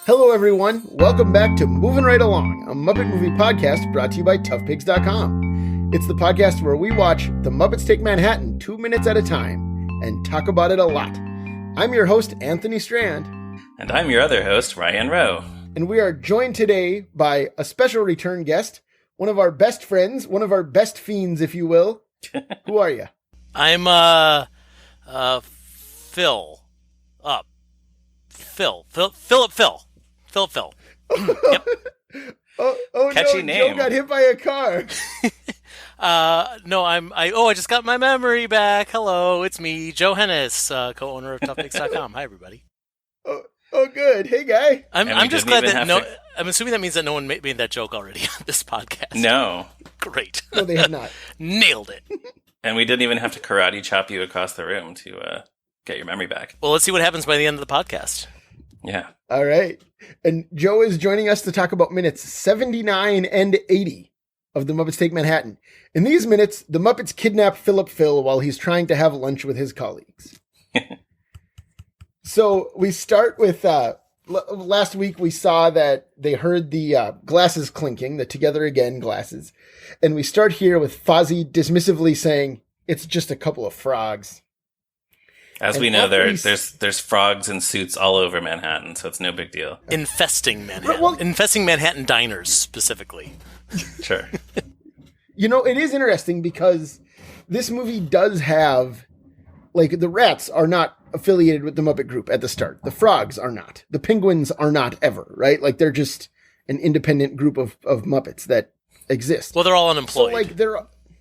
Hello, everyone. Welcome back to Moving Right Along, a Muppet movie podcast brought to you by toughpigs.com. It's the podcast where we watch The Muppets Take Manhattan 2 minutes at a time and talk about it a lot. I'm your host, Anthony Strand. And I'm your other host, Ryan Rowe. And we are joined today by a special return guest, one of our best friends, one of our best fiends, if you will. Who are you? I'm, Phil. Phillip Phil. Phillip Phil. Yep. Oh Catchy no, name. Joe got hit by a car. No, I just got my memory back. Hello, it's me, Joe Hennes, co-owner of toughpigs.com. Hi, everybody. Oh, good. Hey, guy. I'm just glad that I'm assuming that means that no one made that joke already on this podcast. No. Great. No, they have not. Nailed it. And we didn't even have to karate chop you across the room to get your memory back. Well, let's see what happens by the end of the podcast. Yeah. All right. And Joe is joining us to talk about minutes 79 and 80 of The Muppets Take Manhattan. In these minutes, the Muppets kidnap Phillip Phil while he's trying to have lunch with his colleagues. So we start with, last week we saw that they heard the glasses clinking, the Together Again glasses. And we start here with Fozzie dismissively saying, it's just a couple of frogs. As we know, there's frogs in suits all over Manhattan, so it's no big deal. Infesting Manhattan. Well, Infesting Manhattan diners, specifically. Sure. You know, it is interesting because this movie does have, like, the rats are not affiliated with the Muppet Group at the start. The frogs are not. The penguins are not ever, right? Like, they're just an independent group of Muppets that exist. Well, they're all unemployed. So, like,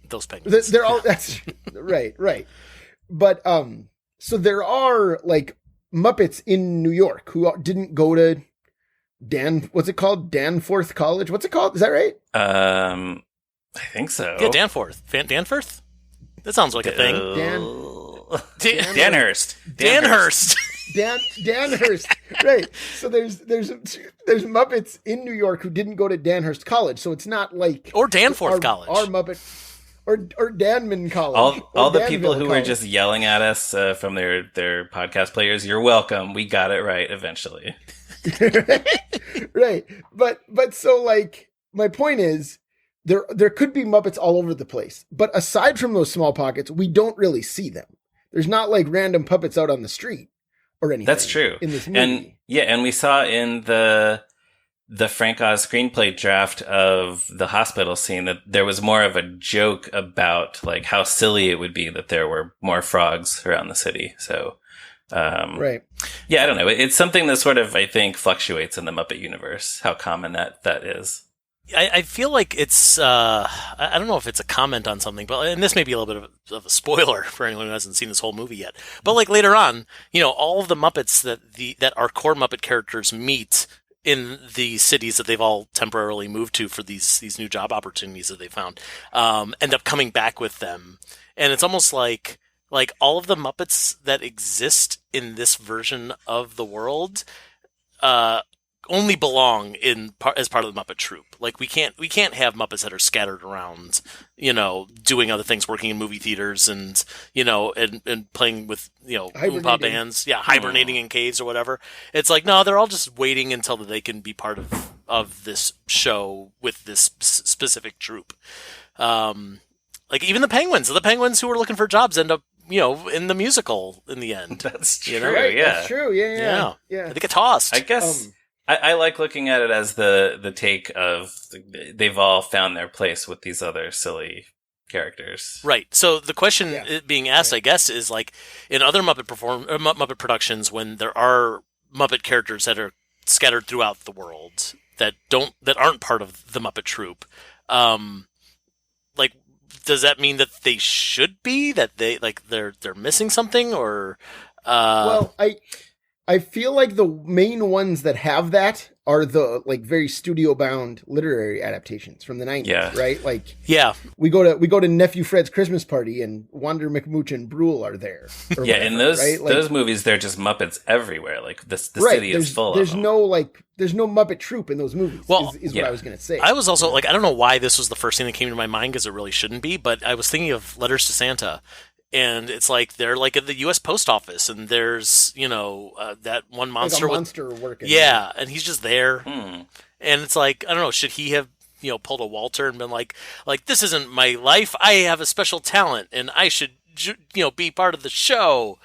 those penguins. They're all, that's right. But, so there are, like, Muppets in New York who didn't go to what's it called? Danforth College? What's it called? Is that right? I think so. Yeah, Danforth. Danforth? That sounds like a thing. Danhurst. Danhurst. Right. So there's Muppets in New York who didn't go to Danhurst College. So it's not like or Danforth College. Our Muppet or Danman College. All the people who were just yelling at us from their podcast players, you're welcome. We got it right eventually. Right. But so, like, my point is there could be Muppets all over the place. But aside from those small pockets, we don't really see them. There's not like random puppets out on the street or anything. That's true. In this movie. And we saw in the Frank Oz screenplay draft of the hospital scene that there was more of a joke about, like, how silly it would be that there were more frogs around the city. So, right. Yeah, I don't know. It's something that sort of, I think, fluctuates in the Muppet universe, how common that is. I feel like it's, I don't know if it's a comment on something, but, and this may be a little bit of a spoiler for anyone who hasn't seen this whole movie yet, but, like, later on, you know, all of the Muppets that our core Muppet characters meet in the cities that they've all temporarily moved to for these new job opportunities that they found, end up coming back with them. And it's almost like all of the Muppets that exist in this version of the world, only belong as part of the Muppet troupe. Like, we can't have Muppets that are scattered around, you know, doing other things, working in movie theaters and, you know, and playing with, you know, Oompa bands, hibernating in caves or whatever. It's like, no, they're all just waiting until they can be part of this show with this specific troupe. Like, even the penguins who are looking for jobs end up, you know, in the musical in the end. That's true. You know? Right, Yeah. that's true. Yeah. They get tossed. I guess I like looking at it as the take of they've all found their place with these other silly characters. Right. So the question being asked, I guess, is, like, in other Muppet productions, when there are Muppet characters that are scattered throughout the world that aren't part of the Muppet troupe, like, does that mean that they should be, that they're missing something, or? Well, I feel like the main ones that have that are the, like, very studio-bound literary adaptations from the 90s, right? Like, we go to Nephew Fred's Christmas Party, and Wander McMooch and Brule are there. Yeah, in those right? Like, those movies, they're just Muppets everywhere. Like, the city is full of them. There's no Muppet troupe in those movies, is what I was going to say. I was also, like, I don't know why this was the first thing that came to my mind, because it really shouldn't be, but I was thinking of Letters to Santa And it's like they're like at the U.S. Post Office, and there's that one monster. Like a monster working. Yeah, and he's just there. Hmm. And it's like, I don't know, should he have pulled a Walter and been like this isn't my life. I have a special talent, and I should be part of the show.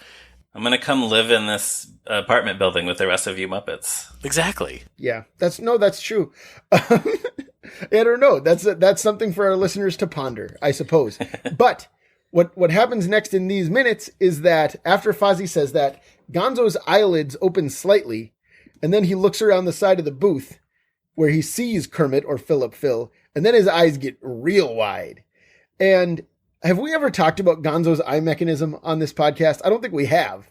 I'm going to come live in this apartment building with the rest of you Muppets. Exactly. Yeah, that's true. I don't know. That's something for our listeners to ponder, I suppose. But what happens next in these minutes is that after Fozzie says that, Gonzo's eyelids open slightly, and then he looks around the side of the booth where he sees Kermit or Phillip Phil, and then his eyes get real wide. And have we ever talked about Gonzo's eye mechanism on this podcast? I don't think we have.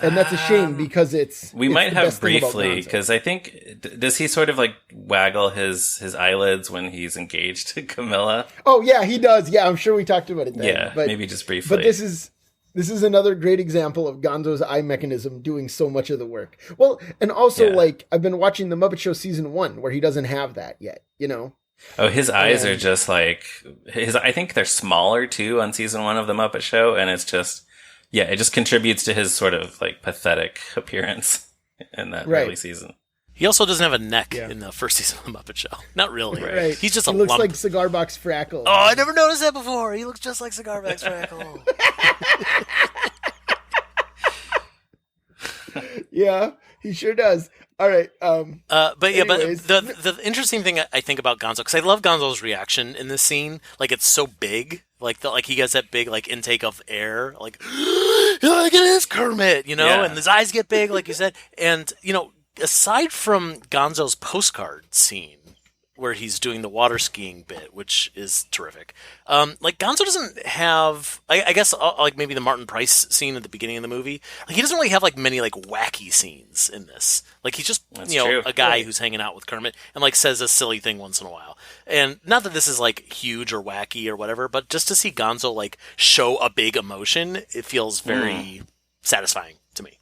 And that's a shame because we might have briefly, because I think, does he sort of like waggle his eyelids when he's engaged to Camilla? Oh yeah, he does. Yeah, I'm sure we talked about it then. Yeah, but maybe just briefly. But this is another great example of Gonzo's eye mechanism doing so much of the work. Well, and also like I've been watching the Muppet Show season 1 where he doesn't have that yet, Oh, his eyes are just like I think they're smaller too on season 1 of the Muppet Show, and it's just it just contributes to his sort of like pathetic appearance in that early season. He also doesn't have a neck in the first season of the Muppet Show. Not really. Right. He's just he a looks lump. like Cigar Box Frackle. Oh, I never noticed that before. He looks just like Cigar Box Frackle. Yeah, he sure does. All right. But the interesting thing I think about Gonzo, because I love Gonzo's reaction in this scene, like it's so big, like he gets that big like intake of air, like look at this Kermit, and his eyes get big, like you said, and aside from Gonzo's postcard scene where he's doing the water skiing bit, which is terrific. Like Gonzo doesn't have, I guess, like maybe the Martin Price scene at the beginning of the movie. Like he doesn't really have like many like wacky scenes in this. Like he's just a guy who's hanging out with Kermit and like says a silly thing once in a while. And not that this is like huge or wacky or whatever, but just to see Gonzo like show a big emotion, it feels very satisfying to me.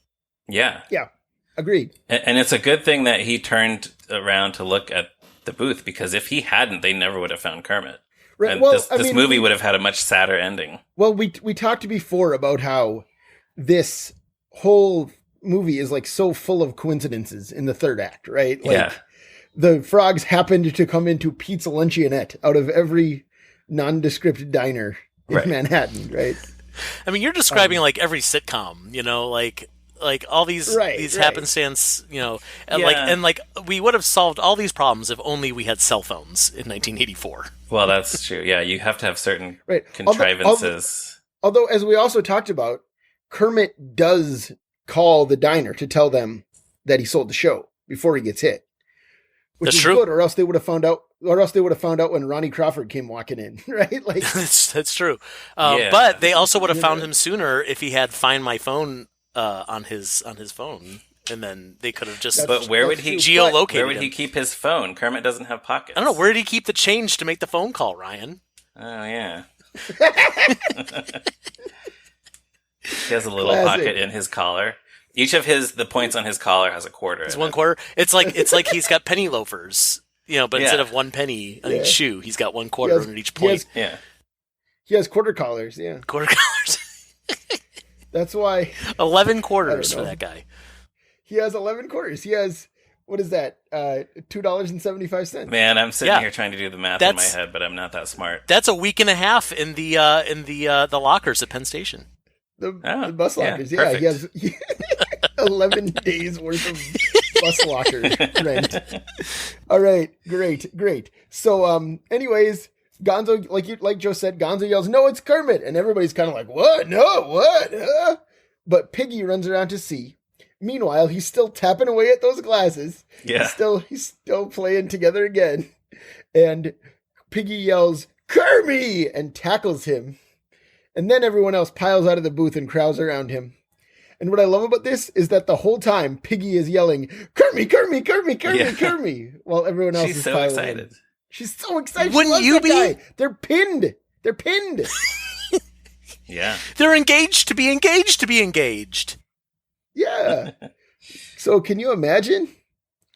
Yeah. Yeah. Agreed. And it's a good thing that he turned around to look at the booth, because if he hadn't, they never would have found Kermit. Right. And well, this movie would have had a much sadder ending. Well, we talked before about how this whole movie is like so full of coincidences in the third act, right? Like the frogs happened to come into Pizza Luncheonette out of every nondescript diner in Manhattan, right? I mean, you're describing like every sitcom, like all these happenstance, like we would have solved all these problems if only we had cell phones in 1984. Well, that's true. Yeah, you have to have certain contrivances. Although, as we also talked about, Kermit does call the diner to tell them that he sold the show before he gets hit, which that's is true. Good, or else they would have found out. Or else they would have found out when Ronnie Crawford came walking in, right? Like that's true. But they also would have found him sooner if he had Find My Phone on his phone, and then they could have just. But where would he geolocate? Where would he keep his phone? Kermit doesn't have pockets. I don't know. Where did he keep the change to make the phone call, Ryan? Oh yeah. He has a little pocket in his collar. Each of the points on his collar has a quarter. It's $1. It's like he's got penny loafers, but instead of 1 penny on each shoe, he's got $1 on each point. He has quarter collars. Yeah, quarter collars. That's why 11 quarters for that guy. He has 11 quarters. He has, what is that? $2.75. Man, I'm sitting here trying to do the math in my head, but I'm not that smart. That's a week and a half in the lockers at Penn Station. The bus lockers. Yeah, he has 11 days worth of bus locker rent. All right, great. So, anyways, Gonzo, like Joe said, Gonzo yells, "No, it's Kermit!" And everybody's kind of like, "What? No, what?" But Piggy runs around to see. Meanwhile, he's still tapping away at those glasses. Yeah. He's still playing together again. And Piggy yells, "Kermit!" and tackles him. And then everyone else piles out of the booth and crowds around him. And what I love about this is that the whole time Piggy is yelling, "Kermit, Kermit, Kermit, Kermit, Kermit," while everyone else is so excited. In. She's so excited. Wouldn't you be? Guy. They're pinned. Yeah. They're engaged to be engaged to be engaged. Yeah. So can you imagine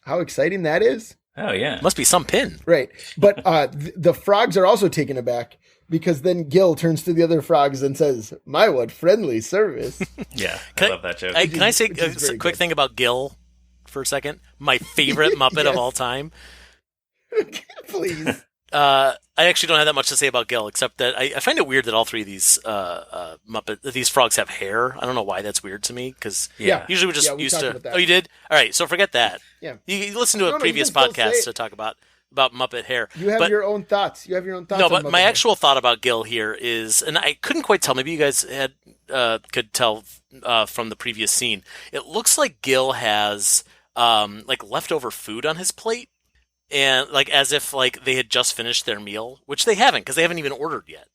how exciting that is? Oh, yeah. Must be some pin. Right. But the frogs are also taken aback because then Gil turns to the other frogs and says, "My, what friendly service." Yeah, I love that joke. Can I say which is a very quick good. thing about Gil for a second? My favorite Muppet of Yes. all time. Please. I actually don't have that much to say about Gil, except that I find it weird that all three of these these frogs have hair. I don't know why that's weird to me, because Yeah. usually we just we used talked to. about that. Oh, you did? All right, so forget that. Yeah. You listen to a No, previous you can still podcast say to it. talk about Muppet hair. You have but, your own thoughts. You have your own thoughts. No, on but Muppet my hair. actual thought about Gil here is, and I couldn't quite tell. Maybe you guys had could tell from the previous scene. It looks like Gil has like leftover food on his plate, and like as if like they had just finished their meal, which they haven't, because they haven't even ordered yet.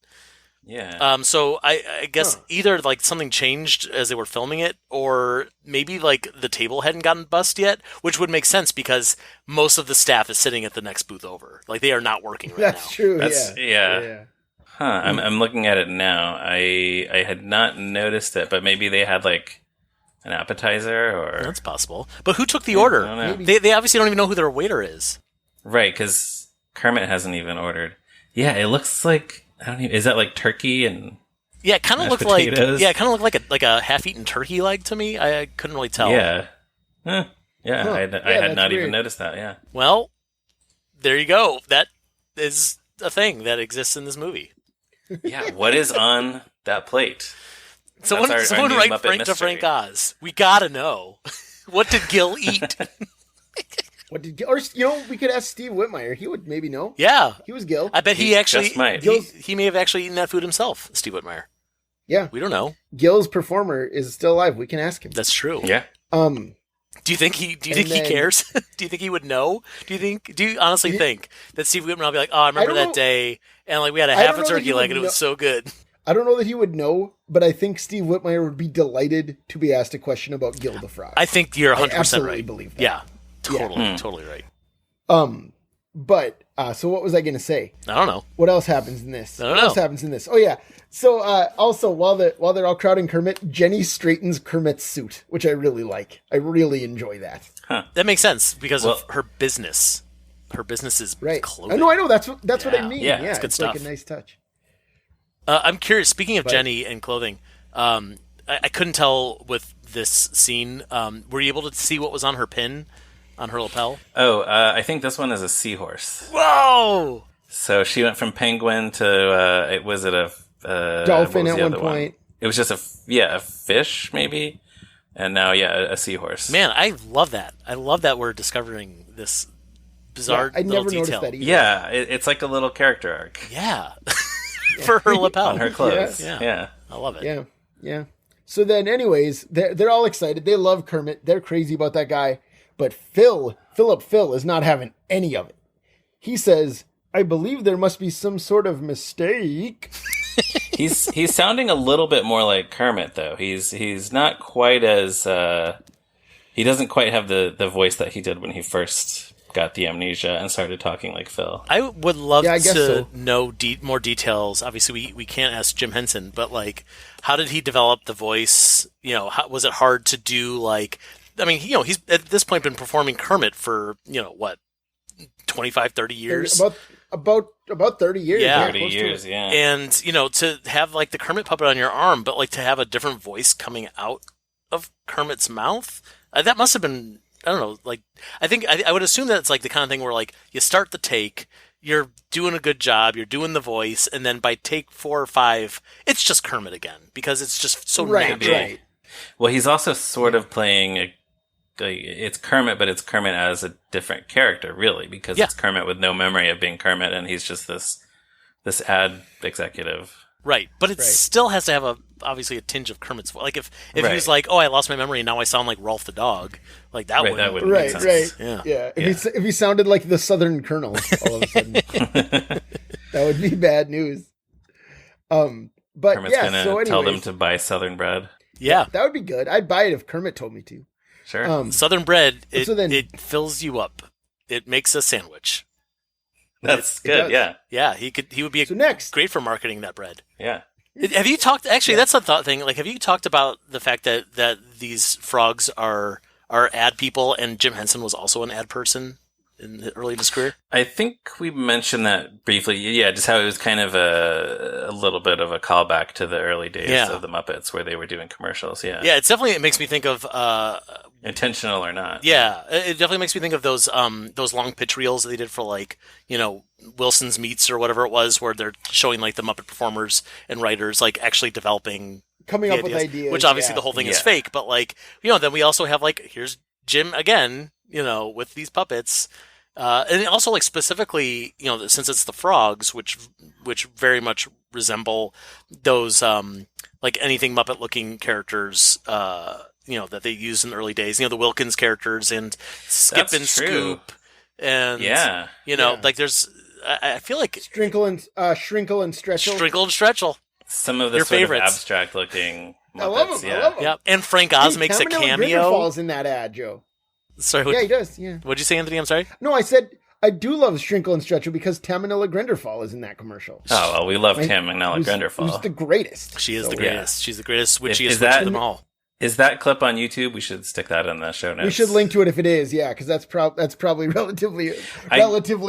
Yeah. So I guess either like something changed as they were filming it, or maybe like the table hadn't gotten bussed yet, which would make sense because most of the staff is sitting at the next booth over. Like they are not working right That's now. true. That's- yeah. Huh. I'm looking at it now. I had not noticed it, but maybe they had like an appetizer or That's possible. But who took the order? I don't know. Maybe. They obviously don't even know who their waiter is. Right, because Kermit hasn't even ordered. Yeah, it looks like I don't even. Is that like turkey and? Yeah, it kind of Mashed looked like potatoes? like a half-eaten turkey leg to me. I couldn't really tell. Yeah. Huh. Yeah, Huh. I had that's not even weird. noticed that. Yeah. Well, there you go. That is a thing that exists in this movie. Yeah. What is on that plate? Someone our new write Muppet Frank to mystery. Frank Oz. We gotta know. What did Gil eat? What did Gil, or we could ask Steve Whitmire. He would maybe know. Yeah, He was Gil. I bet he He actually just might. he may have actually eaten that food himself, Steve Whitmire. Yeah. We don't know. Gil's performer is still alive. We can ask him. That's true. Yeah. Um. Do you think he then- cares? Do you think he would know? Do you honestly think that Steve Whitmire will be like, "Oh, I remember don't that know. day and like we had a I half don't a know that turkey he leg would and it was know. so good." I don't know that he would know, but I think Steve Whitmire would be delighted to be asked a question about Gil the Frog. I think you're 100% absolutely right. believe that. Yeah. Totally right. But so what was I going to say? I don't know. What else happens in this? I don't What know. else happens in this? Oh yeah. So also while they're all crowding Kermit, Jenny straightens Kermit's suit, which I really like. I really enjoy that. That makes sense because Well- of her business. Her business is Right. clothing. I know. That's what I Yeah. mean. Yeah, Yeah, it's good it's like stuff. a nice touch. I'm curious. Speaking of But- Jenny and clothing, I couldn't tell with this scene. Were you able to see what was on her pin, on her lapel? Oh, I think this one is a seahorse. Whoa! So she went from penguin to was it a Dolphin what was at the one other point. It was just a fish maybe, and now a seahorse. Man, I love that. I love that we're discovering this bizarre I little never detail. noticed that either. Yeah, it's like a little character arc Yeah, for her lapel. on her clothes. Yeah. Yeah. I love it. Yeah. So then, anyways, they're all excited. They love Kermit. They're crazy about that guy. But Phillip Phil is not having any of it. He says, "I believe there must be some sort of mistake." He's sounding a little bit more like Kermit though. He's not quite as he doesn't quite have the voice that he did when he first got the amnesia and started talking like Phil. I would love Yeah, I to guess so. know more details. Obviously, we can't ask Jim Henson, but like, how did he develop the voice? How, was it hard to do? Like, I mean, he's at this point been performing Kermit for what, 25, 30 years. About 30 years. Yeah. 30 close to years, it. yeah. And, to have like the Kermit puppet on your arm, but like to have a different voice coming out of Kermit's mouth, that must have been, I don't know, like, I think, I would assume that it's like the kind of thing where like you start the take, you're doing a good job, you're doing the voice, and then by take 4 or 5, it's just Kermit again, because it's just so Right, natural. right. Well, he's also sort of playing it's Kermit, but it's Kermit as a different character, really, because Yeah. it's Kermit with no memory of being Kermit, and he's just this ad executive. Right, but it Right. still has to have obviously a tinge of Kermit's voice. Like if he Right. was like, "Oh, I lost my memory and now I sound like Rolf the dog," like that Right, wouldn't. that wouldn't make Right, sense. right. Yeah. If he sounded like the Southern Colonel all of a sudden, that would be bad news. But Kermit's yeah, gonna so anyways, tell them to buy Southern bread. Yeah. that would be good. I'd buy it if Kermit told me to. Sure. Southern bread, it, so then- it fills you up. It makes a sandwich. That's it good. does. Yeah. Yeah, he would be So next, great for marketing that bread. Yeah. Have you talked? Actually, that's a thought thing. Like, have you talked about the fact that these frogs are ad people, and Jim Henson was also an ad person? early in his career? I think we mentioned that briefly. Yeah, just how it was kind of a little bit of a callback to the early days of the Muppets where they were doing commercials. Yeah, yeah. It makes me think of intentional or not. Yeah, it definitely makes me think of those long pitch reels that they did for like Wilson's Meats or whatever it was, where they're showing like the Muppet performers and writers like actually developing. Coming up with ideas. Which obviously the whole thing is fake, but like, then we also have like, here's Jim again, with these puppets. And also like specifically, since it's the frogs, which very much resemble those, like anything Muppet looking characters, that they used in the early days, the Wilkins characters and Skip That's and true. Scoop. And, like there's, I feel like Shrinkle and Stretchel. Shrinkle and Stretchel. Some of the Your sort favorites. of abstract looking Muppets. I love him. Yeah. I love him. Yeah, and Frank Oz makes a Tamino cameo. falls in that ad, Joe. Sorry, Yeah, he does. Yeah. What'd you say, Anthony? I'm sorry. No, I said I do love Shrinkle and Stretchel because Tamanilla Grinderfall is in that commercial. Oh well, we love Tamanilla Grinderfall. Who's the greatest? She is the greatest. Yeah. She's the greatest witchiest Is witch that- of them all. Is that clip on YouTube? We should stick that in the show notes. We should link to it if it is, yeah, because that's probably relatively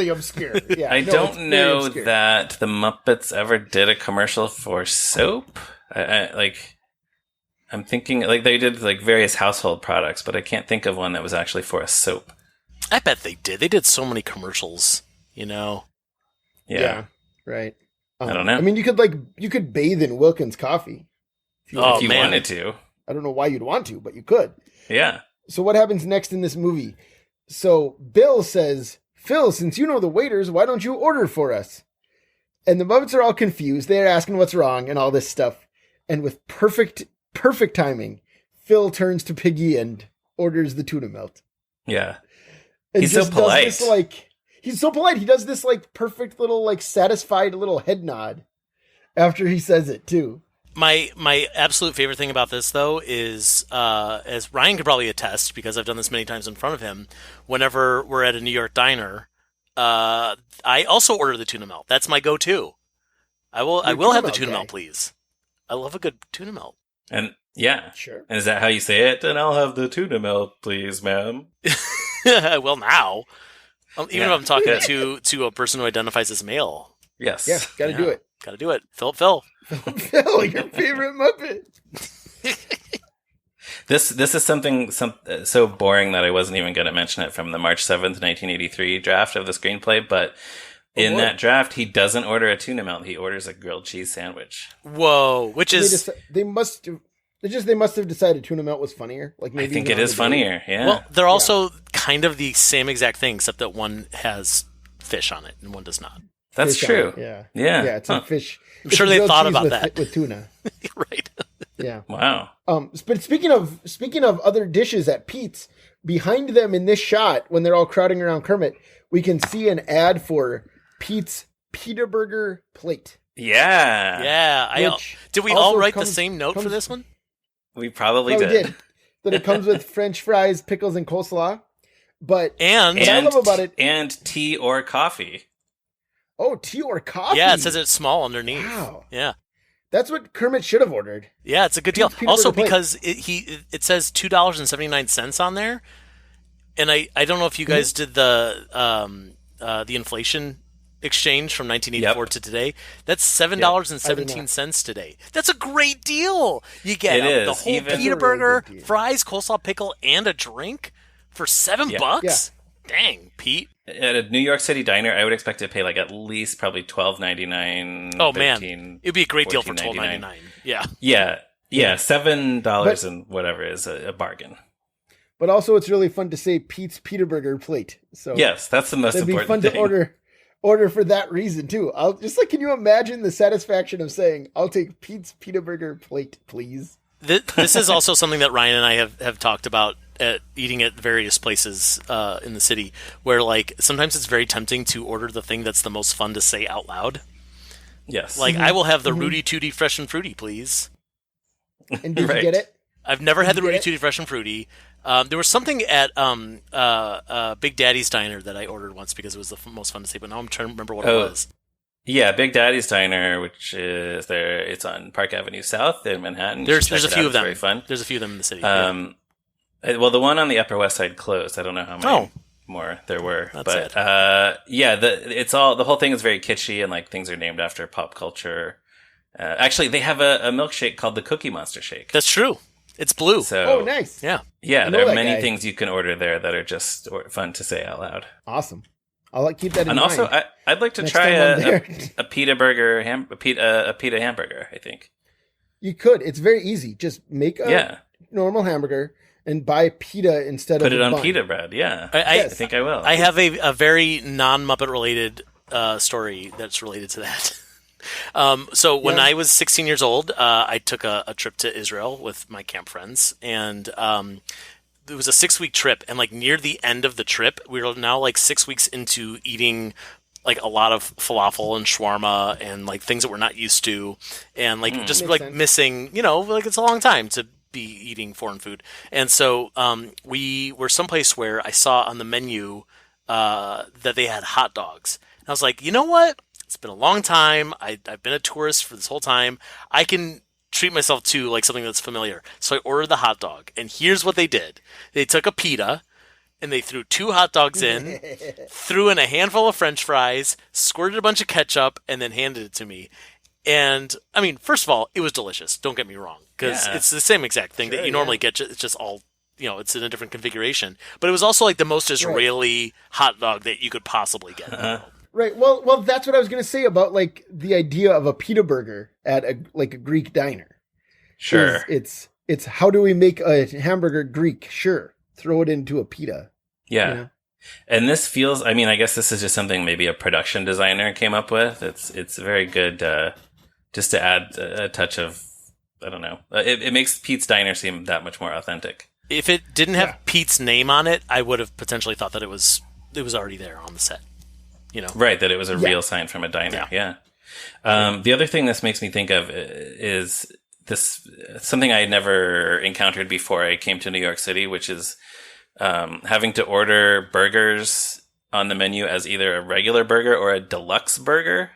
obscure. Yeah, I don't know obscure. that the Muppets ever did a commercial for soap. I'm thinking like they did like various household products, but I can't think of one that was actually for a soap. I bet they did. They did so many commercials, Yeah, right. I don't know. I mean, you could bathe in Wilkins coffee if you man. wanted to. I don't know why you'd want to, but you could. Yeah. So what happens next in this movie? So Bill says, "Phil, since you know the waiters, why don't you order for us?" And the Muppets are all confused. They're asking what's wrong and all this stuff. And with perfect timing, Phil turns to Piggy and orders the tuna melt. Yeah. And He's so just does polite. this, he's so polite. He does this like perfect little like satisfied little head nod after he says it too. My absolute favorite thing about this, though, is, as Ryan could probably attest, because I've done this many times in front of him, whenever we're at a New York diner, I also order the tuna melt. That's my go-to. I will have the tuna melt, please. I love a good tuna melt. And yeah. Sure. And is that how you say it? And I'll have the tuna melt, please, ma'am. Well, now. Even if I'm talking to a person who identifies as male. Yes. Yeah, gotta do it. Gotta do it. Phillip Phil. Phil, your favorite Muppet. This is something so boring that I wasn't even going to mention it from the March 7th, 1983 draft of the screenplay, but in that draft, he doesn't order a tuna melt. He orders a grilled cheese sandwich. Whoa, which is... They must have decided tuna melt was funnier. Like maybe I think it is funnier, yeah. Well, they're also kind of the same exact thing, except that one has fish on it and one does not. That's Fish true. on it, yeah. Yeah. Yeah, it's a fish. I'm sure they thought about that. With tuna. Right. Yeah. Wow. But speaking of other dishes at Pete's, behind them in this shot, when they're all crowding around Kermit, we can see an ad for Pete's Pitaburger plate. Yeah. Yeah. Did we all write the same note for this one? We probably We did. did. That it comes with French fries, pickles, and coleslaw. But and what I love about it, and tea or coffee. Oh, tea or coffee? Yeah, it says it's small underneath. Wow. Yeah. That's what Kermit should have ordered. Yeah, it's a good deal. Peanut Also, butter plate. because it says $2.79 on there, and I don't know if you guys did the inflation exchange from 1984 to today. That's $7.17 today. That's a great deal. You get the whole pita burger, fries, coleslaw, pickle, and a drink for $7. Yeah. Dang, Pete. At a New York City diner, I would expect to pay like at least probably $12.99. Oh man, it'd be a great deal for $12.99. Yeah. Yeah. $7 and whatever is a bargain. But also, it's really fun to say Pete's Pitaburger plate. So yes, that's the most important thing. It'd be fun to order for that reason too. Can you imagine the satisfaction of saying, "I'll take Pete's Pitaburger plate, please." This is also something that Ryan and I have talked about at eating at various places in the city, where like sometimes it's very tempting to order the thing that's the most fun to say out loud. Yes. Like, I will have the Rudy Tooty Fresh and Fruity, please. And did you get it? I've never had the Rudy Tooty Fresh and Fruity. There was something at Big Daddy's Diner that I ordered once because it was the most fun to say, but now I'm trying to remember what it was. Yeah, Big Daddy's Diner, which is there. It's on Park Avenue South in Manhattan. There's a few of them. Very fun. There's a few of them in the city. Well, the one on the Upper West Side closed. I don't know how many. Oh. more there were. That's But yeah, the whole thing is very kitschy and like things are named after pop culture. Actually, they have a milkshake called the Cookie Monster Shake. That's true. It's blue. So, Oh, nice. Yeah. Yeah, I there know are that many guy. things you can order there that are just fun to say out loud. Awesome. I'll keep that in And mind. also, I'd like to Next try time I'm a there. Pitaburger, a pita hamburger, I think. You could. It's very easy. Just make a Yeah. normal hamburger and buy pita instead Put of it a on bun. pita bread, yeah. I Yes. think I will. I have a very non-Muppet related story that's related to that. So when Yeah. I was 16 years old, I took a trip to Israel with my camp friends, and it was a 6-week trip. And like near the end of the trip, we were now like 6 weeks into eating like a lot of falafel and shawarma and like things that we're not used to, and like just Makes like sense. missing, like it's a long time to be eating foreign food. And so we were someplace where I saw on the menu that they had hot dogs. And I was like, you know what? It's been a long time. I've been a tourist for this whole time. I can treat myself to like something that's familiar. So I ordered the hot dog, and here's what they did. They took a pita, and they threw 2 hot dogs in, threw in a handful of French fries, squirted a bunch of ketchup, and then handed it to me. And, I mean, first of all, it was delicious. Don't get me wrong. Because Yeah. it's the same exact thing that Sure, you normally get. It's just all, it's in a different configuration. But it was also like the most Israeli hot dog that you could possibly get. Right. Well, that's what I was going to say about like the idea of a pita burger at a Greek diner. Sure. It's how do we make a hamburger Greek? Sure. Throw it into a pita. Yeah. You know? And this feels, I mean, I guess this is just something maybe a production designer came up with. It's very good just to add a touch of, I don't know. It makes Pete's Diner seem that much more authentic. If it didn't have Pete's name on it, I would have potentially thought that it was already there on the set. Right, that it was a real sign from a diner. Yeah. The other thing this makes me think of is this something I had never encountered before I came to New York City, which is having to order burgers on the menu as either a regular burger or a deluxe burger.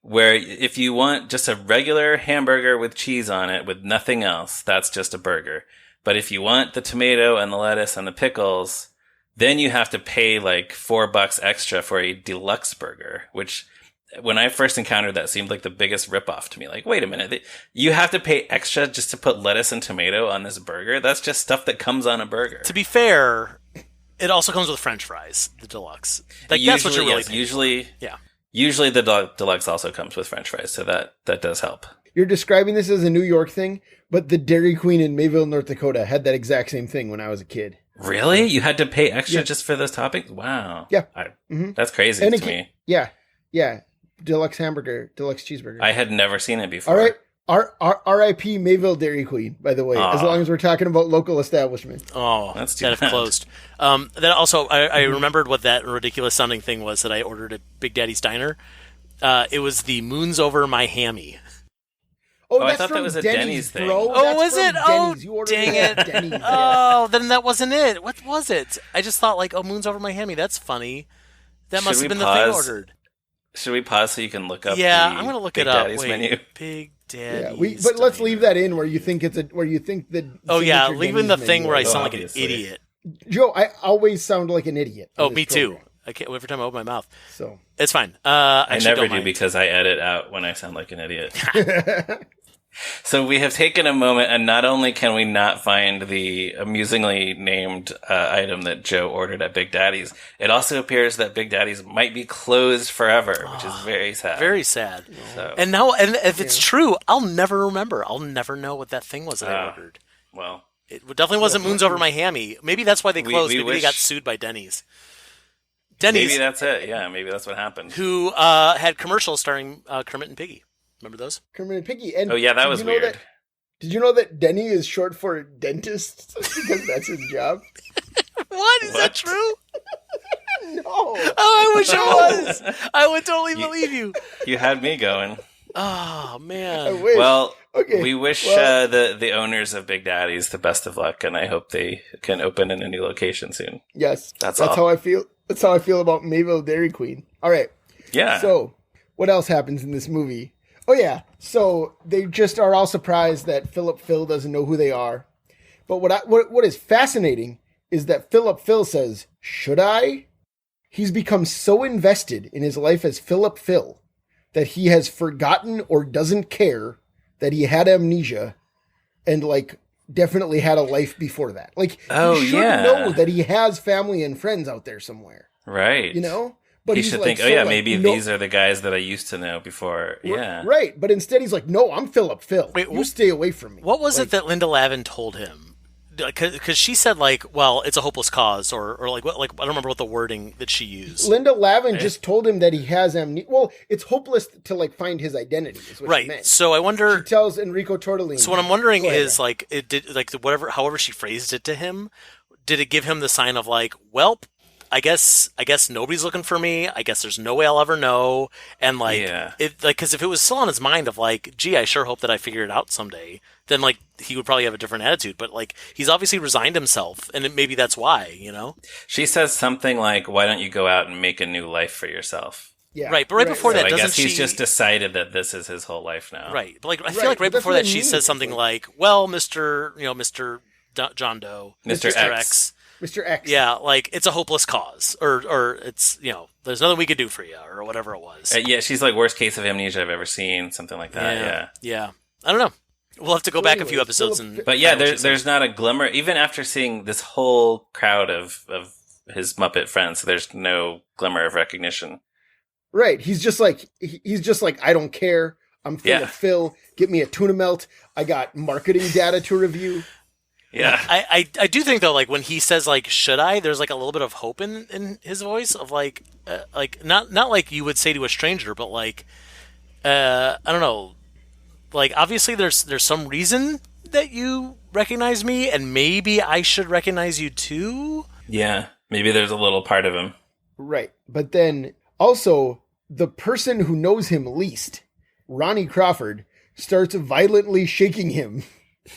Where if you want just a regular hamburger with cheese on it with nothing else, that's just a burger. But if you want the tomato and the lettuce and the pickles, then you have to pay like $4 extra for a deluxe burger, which when I first encountered that seemed like the biggest ripoff to me. Like, wait a minute, you have to pay extra just to put lettuce and tomato on this burger? That's just stuff that comes on a burger. To be fair, it also comes with French fries, the deluxe. Like, that's what you're really paying for. Usually the deluxe also comes with French fries, so that does help. You're describing this as a New York thing, but the Dairy Queen in Mayville, North Dakota had that exact same thing when I was a kid. Really? You had to pay extra just for those toppings? Wow. Yeah. That's crazy And to me. Yeah. Deluxe hamburger, deluxe cheeseburger. I had never seen it before. All right. R.I.P. Mayville Dairy Queen, by the way, as long as we're talking about local establishments. Oh, That's too that bad. have closed. Then also, I remembered what that ridiculous sounding thing was that I ordered at Big Daddy's Diner. It was the Moons Over My Hammy. Oh, I that's thought that from was a Denny's, Denny's thing. bro. Oh, That's was from it? Oh, Denny's. You ordered dang at it. Denny's. Yeah. Oh, then that wasn't it. What was it? I just thought like, Moons Over My Hammy. That's funny. That must Should have we been the thing pause? ordered. Should we pause so you can look up Yeah, the I'm gonna look Big it up. Daddy's Wait, menu? Big Yeah, Daddy's but let's Diner. leave that in where you think the. Oh yeah, signature leaving the Denny's thing menu where I is. sound like an Obviously. idiot. Joe, I always sound like an idiot. on Oh, this me too. program, I can't every time I open my mouth. So It's fine. I Actually, never don't do mind. because I edit out when I sound like an idiot. So we have taken a moment, and not only can we not find the amusingly named item that Joe ordered at Big Daddy's, it also appears that Big Daddy's might be closed forever, which is very sad. Very sad. So, And now, and if it's true, I'll never remember. I'll never know what that thing was that I ordered. well, It definitely wasn't Moons Over My Hammy. Maybe that's why they closed. we Maybe they wish- got sued by Denny's. maybe Denny's, that's it. Yeah, maybe that's what happened. who had commercials starring Kermit and Piggy. Remember those? Kermit and Piggy. And Oh yeah, that did was you know weird. that- did you know that Denny is short for dentist because that's his job? What? Is that What? true? No. Oh, I wish it was. I would totally believe you. You had me going. Oh, I man. wish. Well, Okay, we wish well- the owners of Big Daddy's the best of luck, and I hope they can open in a new location soon. Yes, That's that's all. how I feel. That's how I feel about Mayville Dairy Queen. All right. Yeah. So, what else happens in this movie? Oh yeah. So they just are all surprised that Phillip Phil doesn't know who they are. But what is fascinating is that Phillip Phil says, "Should I?" He's become so invested in his life as Phillip Phil that he has forgotten or doesn't care that he had amnesia and like definitely had a life before that. Like he should know that he has family and friends out there somewhere. Right. You know? But he should think, maybe these are the guys that I used to know before. Yeah. Right. But instead he's like, no, I'm Phillip Phil. Wait, you stay away from me. What was it that Linda Lavin told him? Because she said, like, well, it's a hopeless cause, or like, what, like, I don't remember what the wording that she used. Linda Lavin just told him that he has amnesia. Well, it's hopeless to, like, find his identity, is what she meant. So I wonder... She tells Enrico Tortellini. So what I'm wondering is, like, it did, like, however she phrased it to him, did it give him the sign of, like, welp, I guess nobody's looking for me. I guess there's no way I'll ever know. And like, because if it was still on his mind of like, gee, I sure hope that I figure it out someday, then like he would probably have a different attitude. But like, he's obviously resigned himself, and maybe that's why, you know. She says something like, "Why don't you go out and make a new life for yourself?" Yeah, right. But before that, I doesn't guess he's just decided that this is his whole life now. Right. But like, I feel like right before that, she says something like, "Well, Mr. John Doe, Mr. X." Mr. X. Yeah, like, it's a hopeless cause, or it's, you know, there's nothing we could do for you, or whatever it was. Yeah, she's like, worst case of amnesia I've ever seen, something like that, Yeah. I don't know. We'll have to go back a few episodes and... But yeah, there's not a glimmer, even after seeing this whole crowd of his Muppet friends, there's no glimmer of recognition. Right, he's just like, I don't care, I'm Phillip Phil, get me a tuna melt, I got marketing data to review. Yeah, I do think though, like when he says like "should I," there's like a little bit of hope in his voice of like not like you would say to a stranger, but like I don't know, like obviously there's some reason that you recognize me, and maybe I should recognize you too. Yeah, maybe there's a little part of him. Right, but then also the person who knows him least, Ronnie Crawford, starts violently shaking him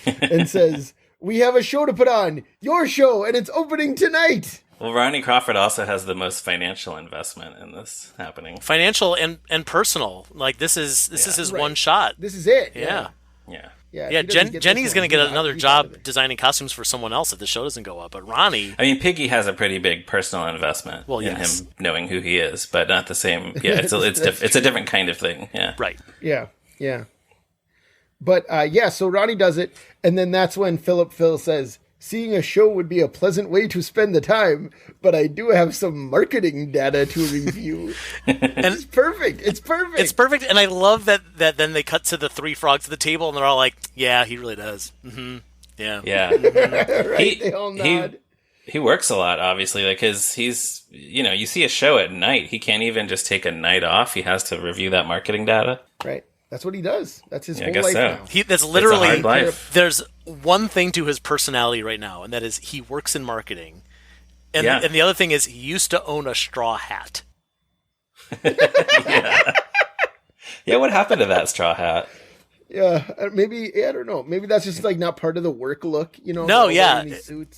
and says, "We have a show to put on, your show, and it's opening tonight." Well, Ronnie Crawford also has the most financial investment in this happening. Financial and personal. Like this is his one shot. This is it. Yeah. Jenny's going to get another job designing costumes for someone else if the show doesn't go up. But Ronnie, I mean, Piggy has a pretty big personal investment in him knowing who he is, but not the same. Yeah, it's a different kind of thing. Yeah. Right. Yeah. But so Ronnie does it, and then that's when Phillip Phil says, "Seeing a show would be a pleasant way to spend the time, but I do have some marketing data to review." And it's perfect. It's perfect, and I love that then they cut to the three frogs at the table, and they're all like, "Yeah, he really does." Mm-hmm. Yeah. Mm-hmm. Right? They all nod. He works a lot, obviously, like he's you see a show at night. He can't even just take a night off. He has to review that marketing data. Right. That's what he does. That's his whole life now. That's literally, it's a hard life. There's one thing to his personality right now, and that is he works in marketing. And the other thing is he used to own a straw hat. Yeah, what happened to that straw hat? Yeah, maybe, I don't know. Maybe that's just like not part of the work look, you know? No, yeah.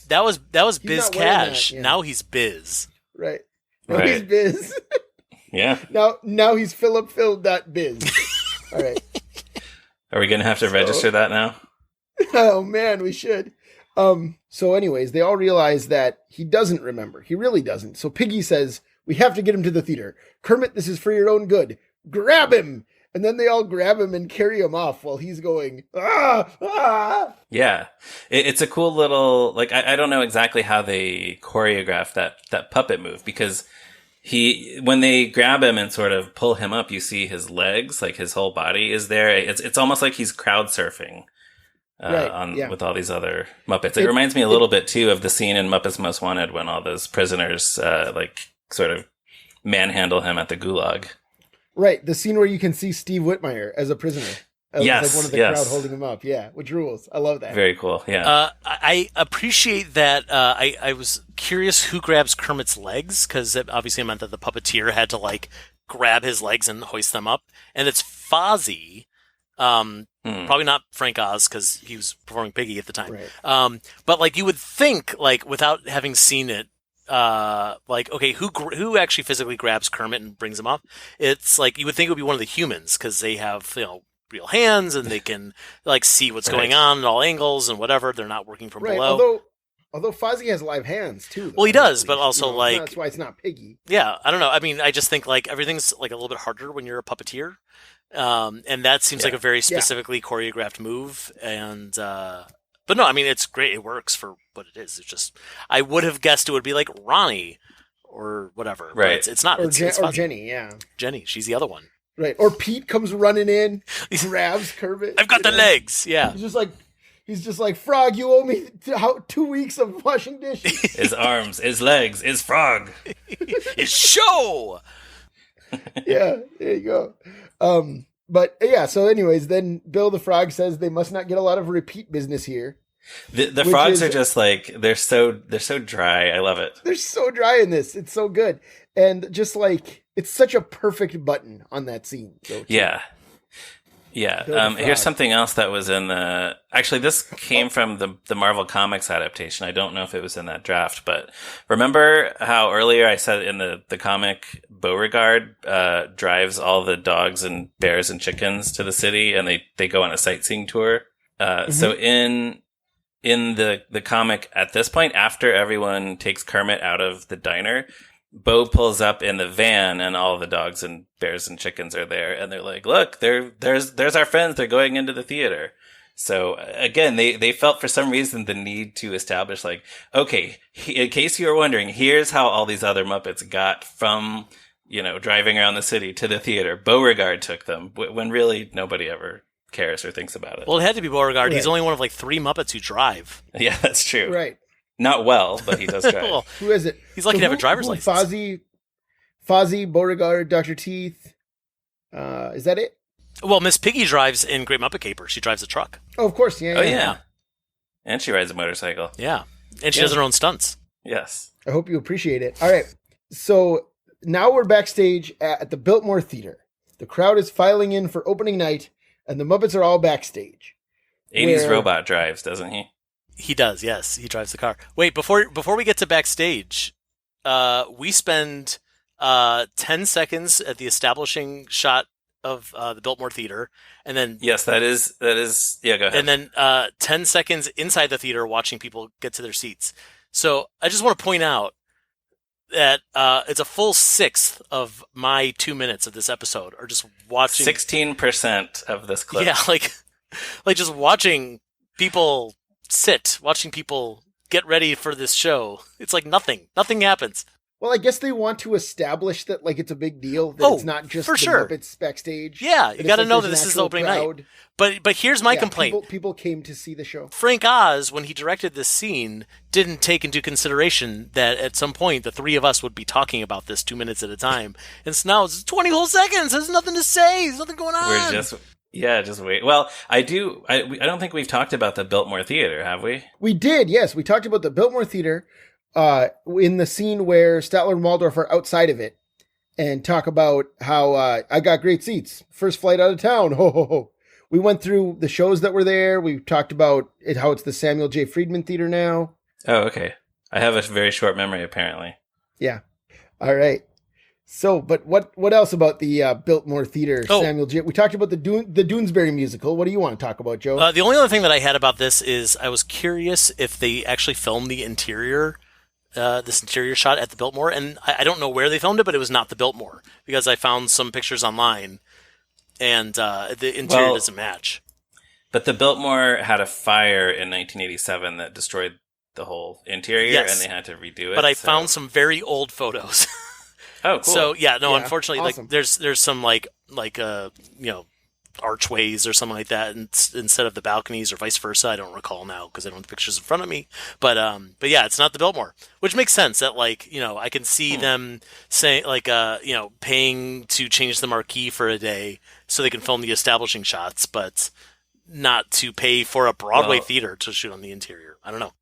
That was Biz Cash. That, yeah. Now he's Biz. Right. Now he's Biz. Yeah. Now he's Phillip Phil Biz. All right. Are we going to have to register that now? Oh, man, we should. So anyways, they all realize that he doesn't remember. He really doesn't. So Piggy says, "We have to get him to the theater. Kermit, this is for your own good. Grab him!" And then they all grab him and carry him off while he's going, "Ah! Ah!" Yeah. It's a cool little, like, I don't know exactly how they choreographed that puppet move, because when they grab him and sort of pull him up, you see his legs, like his whole body is there. It's almost like he's crowd surfing with all these other Muppets. It reminds me a little bit too of the scene in Muppets Most Wanted when all those prisoners like sort of manhandle him at the gulag. Right, the scene where you can see Steve Whitmire as a prisoner. Yes, like one of the crowd holding him up. Yeah, which rules. I love that. Very cool. Yeah. I appreciate that. I was curious who grabs Kermit's legs, because it obviously meant that the puppeteer had to like grab his legs and hoist them up, and it's Fozzie. Probably not Frank Oz, because he was performing Piggy at the time. Right. But like you would think, like without having seen it, like okay, who actually physically grabs Kermit and brings him up? It's like you would think it would be one of the humans, because they have real hands and they can like see what's going on at all angles and whatever. They're not working from below. Although Fozzie has live hands too. Though, Well, he does, but also like that's why it's not Piggy. Yeah, I don't know. I mean, I just think like everything's like a little bit harder when you're a puppeteer, and that seems like a very specifically choreographed move. And but no, I mean it's great. It works for what it is. It's just I would have guessed it would be like Ronnie or whatever. Right. But it's not. Or, It's or Jenny. Yeah. Jenny. She's the other one. Right. Or Pete comes running in, grabs Kermit. I've got the legs. Yeah. He's just like, Frog, you owe me 2 weeks of washing dishes. His arms, his legs, his frog. His show. Yeah, there you go. But yeah, so anyways, then Bill the Frog says they must not get a lot of repeat business here. The frogs are just like they're so dry. I love it. They're so dry in this. It's so good. And just like it's such a perfect button on that scene. Though, yeah. Here's something else that was in the. Actually, this came from the Marvel Comics adaptation. I don't know if it was in that draft, but remember how earlier I said in the comic Beauregard drives all the dogs and bears and chickens to the city, and they go on a sightseeing tour. So in the comic at this point, after everyone takes Kermit out of the diner, Bo pulls up in the van and all the dogs and bears and chickens are there. And they're like, look, there's our friends. They're going into the theater. So again, they felt for some reason the need to establish like, okay, in case you were wondering, here's how all these other Muppets got from, driving around the city to the theater. Beauregard took them when really nobody ever cares or thinks about it. Well, it had to be Beauregard. Right. He's only one of like 3 Muppets who drive. Yeah, that's true. Right. Not well, but he does drive. Well, who is it? He's lucky to have a driver's license. Fozzie, Beauregard, Dr. Teeth. Is that it? Well, Miss Piggy drives in Great Muppet Caper. She drives a truck. Oh, of course. Yeah. Oh, yeah. And she rides a motorcycle. Yeah. And she does her own stunts. Yes. I hope you appreciate it. All right. So now we're backstage at the Biltmore Theater. The crowd is filing in for opening night, and the Muppets are all backstage. 80s robot drives, doesn't he? He does, yes. He drives the car. Wait, before we get to backstage, we spend 10 seconds at the establishing shot of the Biltmore Theater, and then yes, that is yeah. Go ahead. And then 10 seconds inside the theater, watching people get to their seats. So I just want to point out that it's a full 1/6 of my 2 minutes of this episode, or just watching 16% of this clip. Yeah, like just watching people sit, watching people get ready for this show. It's like nothing happens. Well, I guess they want to establish that like it's a big deal, that it's not just the Muppets backstage. Yeah, you got to know that this is the opening night. But here's my complaint. People came to see the show. Frank Oz, when he directed this scene, didn't take into consideration that at some point the 3 of us would be talking about this 2 minutes at a time. And so now it's 20 whole seconds. There's nothing to say. There's nothing going on. We're just wait. Well, I don't think we've talked about the Biltmore Theater, have we? We did, yes. We talked about the Biltmore Theater in the scene where Statler and Waldorf are outside of it and talk about how I got great seats. First flight out of town. Ho, ho, ho. We went through the shows that were there. We talked about how it's the Samuel J. Friedman Theater now. Oh, okay. I have a very short memory, apparently. Yeah. All right. So, but what else about the Biltmore Theater, Samuel J.? We talked about the Doonesbury musical. What do you want to talk about, Joe? The only other thing that I had about this is I was curious if they actually filmed the interior, this interior shot at the Biltmore, and I don't know where they filmed it, but it was not the Biltmore, because I found some pictures online, and the interior doesn't match. But the Biltmore had a fire in 1987 that destroyed the whole interior, and they had to redo it. But I found some very old photos. Oh, cool. So unfortunately, awesome. like there's some archways or something like that instead of the balconies, or vice versa. I don't recall now because I don't have the pictures in front of me. But yeah, it's not the Biltmore, which makes sense. That I can see them saying paying to change the marquee for a day so they can film the establishing shots, but not to pay for a Broadway theater to shoot on the interior. I don't know.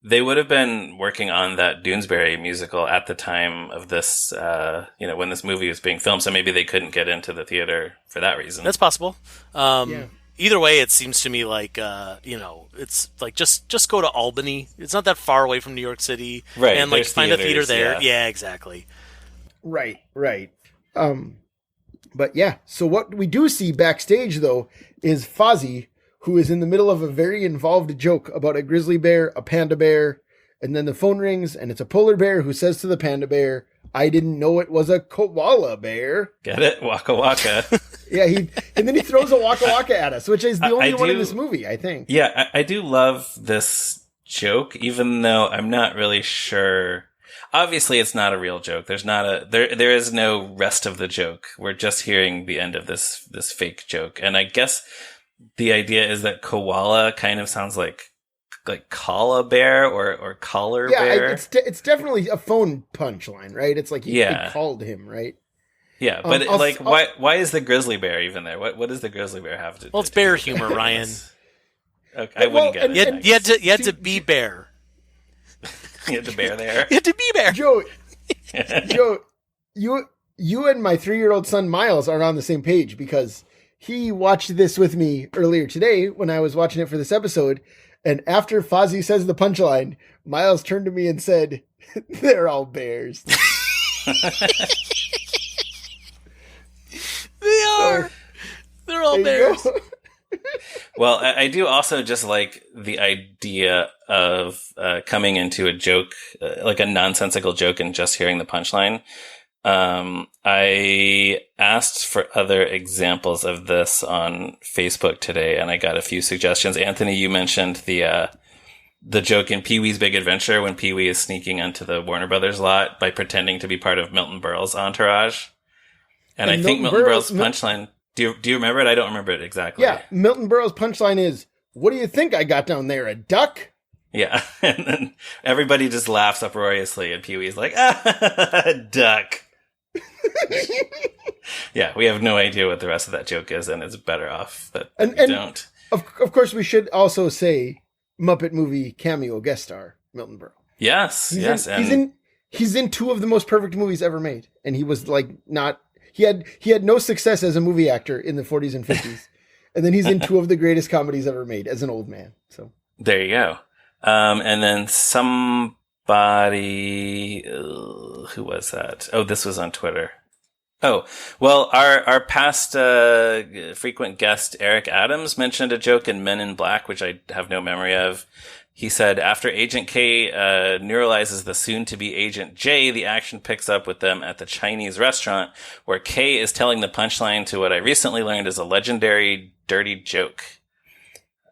They would have been working on that Doonesbury musical at the time of this, when this movie was being filmed. So maybe they couldn't get into the theater for that reason. That's possible. Either way, it seems to me like, it's like just go to Albany. It's not that far away from New York City. Right. And find a theater there. Yeah, exactly. Right. But yeah, so what we do see backstage, though, is Fozzie, who is in the middle of a very involved joke about a grizzly bear, a panda bear, And then the phone rings, and it's a polar bear who says to the panda bear, "I didn't know it was a koala bear." Get it? Waka waka. Yeah, and then he throws a waka waka at us, which is the only one in this movie, I think. Yeah, I do love this joke, even though I'm not really sure. Obviously, it's not a real joke. There is no rest of the joke. We're just hearing the end of this fake joke. And I guess the idea is that koala kind of sounds like koala bear or collar bear. Yeah, it's definitely a phone punchline, right? It's like he called him, right? Yeah, but why is the grizzly bear even there? What does the grizzly bear have to do? Well, it's bear humor, Ryan. Okay, I wouldn't get it. You had to be bear. You had to bear there. You had to be bear. Joe, you and my 3-year-old son Miles are on the same page because he watched this with me earlier today when I was watching it for this episode. And after Fozzie says the punchline, Miles turned to me and said, "They're all bears." They are. They're all bears. Well, I do also just like the idea of coming into a joke, like a nonsensical joke, and just hearing the punchline. I asked for other examples of this on Facebook today, and I got a few suggestions. Anthony, you mentioned the joke in Pee-wee's Big Adventure when Pee-wee is sneaking onto the Warner Brothers lot by pretending to be part of Milton Berle's entourage. And I think Milton Berle's punchline... Do you remember it? I don't remember it exactly. Yeah, Milton Berle's punchline is, "What do you think I got down there, a duck?" Yeah, and then everybody just laughs uproariously, and Pee-wee's like, "Ah, duck." Yeah, we have no idea what the rest of that joke is, and it's better off that we don't. Of course, we should also say Muppet movie cameo guest star Milton Berle. Yes, he's in 2 of the most perfect movies ever made, and he was like not. He had no success as a movie actor in the 40s and 50s, and then he's in 2 of the greatest comedies ever made as an old man. So there you go. And then somebody, who was that? Oh, this was on Twitter. Oh, well, our past frequent guest Eric Adams mentioned a joke in Men in Black, which I have no memory of. He said, after Agent K neuralizes the soon-to-be Agent J, the action picks up with them at the Chinese restaurant, where K is telling the punchline to what I recently learned is a legendary dirty joke.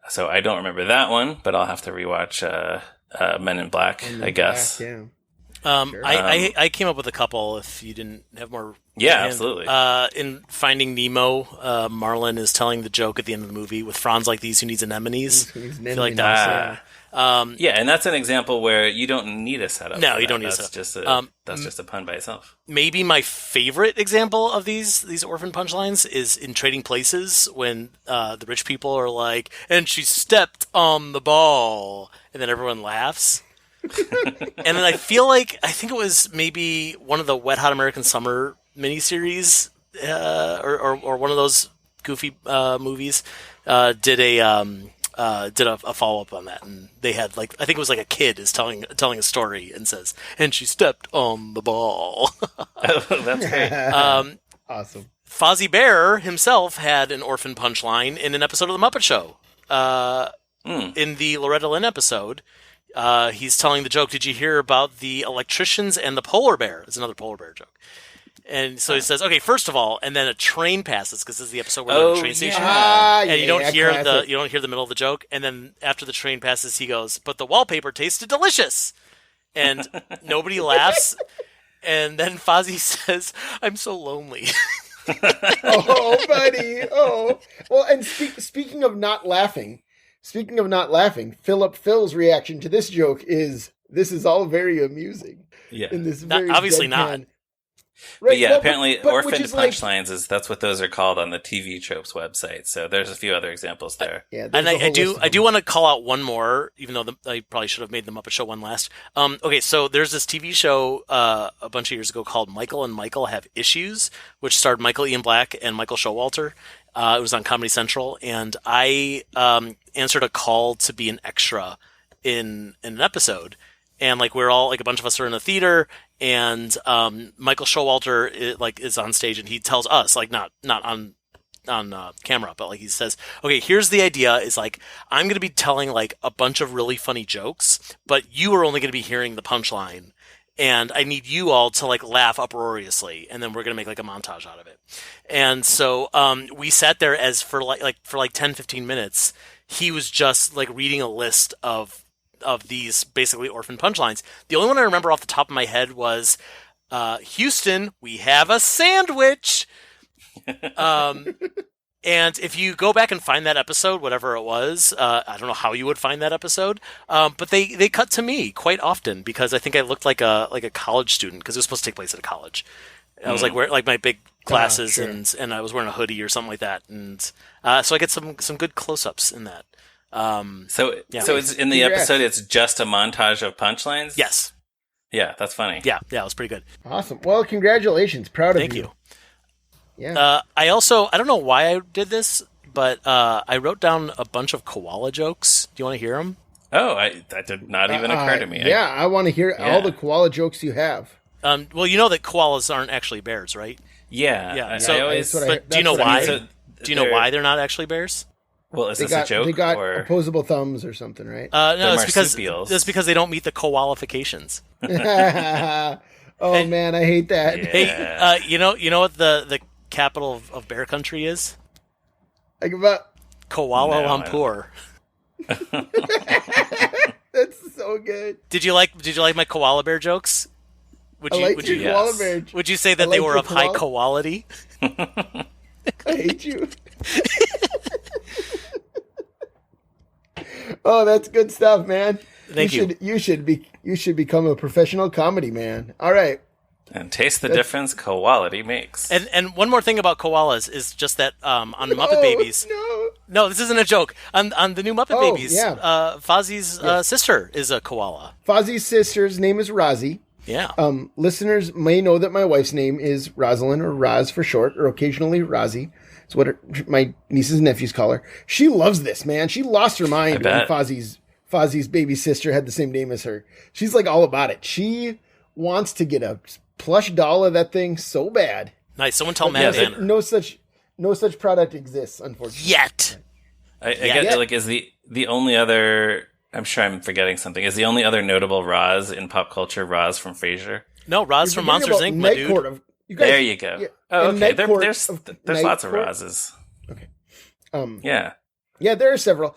So I don't remember that one, but I'll have to rewatch Men in Black, I guess. Yeah. Sure. I came up with a couple if you didn't have more. Yeah, absolutely. In Finding Nemo, Marlin is telling the joke at the end of the movie with Franz like these who needs anemones. I feel like that's yeah, and that's an example where you don't need a setup. No, you don't need a setup. That's just a pun by itself. Maybe my favorite example of these orphan punchlines is in Trading Places when the rich people are like, "And she stepped on the ball," and then everyone laughs. And then I think it was maybe one of the Wet Hot American Summer miniseries, or one of those goofy movies, did a follow up on that, and they had I think it was like a kid is telling a story and says, "And she stepped on the ball." Oh, that's great. Awesome. Fozzie Bear himself had an orphan punchline in an episode of The Muppet Show. In the Loretta Lynn episode, he's telling the joke, "Did you hear about the electricians and the polar bear?" It's another polar bear joke. And so he says, "Okay, first of all," and then a train passes because this is the episode where they're at the train station, and you don't hear the middle of the joke. And then after the train passes, he goes, "But the wallpaper tasted delicious," and nobody laughs. And then Fozzie says, "I'm so lonely." Oh, buddy! Oh, well. And speaking of not laughing, Phillip Phil's reaction to this joke is, "This is all very amusing." Yeah, in this very obviously deadpan. not. Right, but yeah, apparently orphaned punchlines that's what those are called on the TV Tropes website. So there's a few other examples there. Yeah, and I do want to call out one more, even though I probably should have made the Muppet Show one last. Okay, so there's this TV show a bunch of years ago called Michael and Michael Have Issues, which starred Michael Ian Black and Michael Showalter. It was on Comedy Central, and I answered a call to be an extra in an episode. And we're all a bunch of us are in a theater, and Michael Showalter is on stage, and he tells us not on camera, but like he says, okay, here's the idea: is like I'm going to be telling like a bunch of really funny jokes, but you are only going to be hearing the punchline, and I need you all to like laugh uproariously, and then we're going to make like a montage out of it. And so we sat there as for 10, 15 minutes. He was just like reading a list of these basically orphan punchlines. The only one I remember off the top of my head was Houston, we have a sandwich. And if you go back and find that episode, whatever it was, I don't know how you would find that episode, but they cut to me quite often because I think I looked like a college student because it was supposed to take place at a college. I was like wearing like my big glasses sure. and I was wearing a hoodie or something like that, and so I get some good close-ups in that. So it's in the episode. It's just a montage of punchlines. Yes. Yeah, that's funny. Yeah, it was pretty good. Awesome. Well, congratulations. Proud of you. Thank you. Yeah. I don't know why I did this, but I wrote down a bunch of koala jokes. Do you want to hear them? Oh, that did not even occur to me. Yeah, I want to hear all the koala jokes you have. Well, you know that koalas aren't actually bears, right? Yeah. Yeah. Do you know why? Do you know why they're not actually bears? Well, is this a joke? They got or? opposable thumbs or something, right? No, it's marsupials. because they don't meet the koalifications. Oh man, I hate that. Yeah. Hey, you know what the capital of bear country is? Like about Kuala No, Lumpur. that's so good. Did you like my koala bear jokes? Would I you like would your you koala bear. would you say that I they like were your of high koala- quality? I hate you. Oh, that's good stuff, man. Thank you. You should become a professional comedy man. All right. And taste the difference quality makes. And one more thing about koalas is just that on Muppet Babies. No, this isn't a joke. On the new Muppet Babies, yeah. Fozzie's sister is a koala. Fozzie's sister's name is Rosie. Yeah. Listeners may know that my wife's name is Rosalind, or Roz for short, or occasionally Rosie. It's what my nieces and nephews call her. She loves this, man. She lost her mind when Fozzie's baby sister had the same name as her. She's like all about it. She wants to get a plush doll of that thing so bad. Nice. Someone tell Matt Vanner. No such product exists, unfortunately. Yet. I get like is the only other. I'm sure I'm forgetting something. Is the only other notable Roz in pop culture Roz from Frasier? No, Roz from Monsters Inc. My dude. There you go. Yeah, oh, okay. There's lots of Court. Rozes. Okay. Yeah, there are several.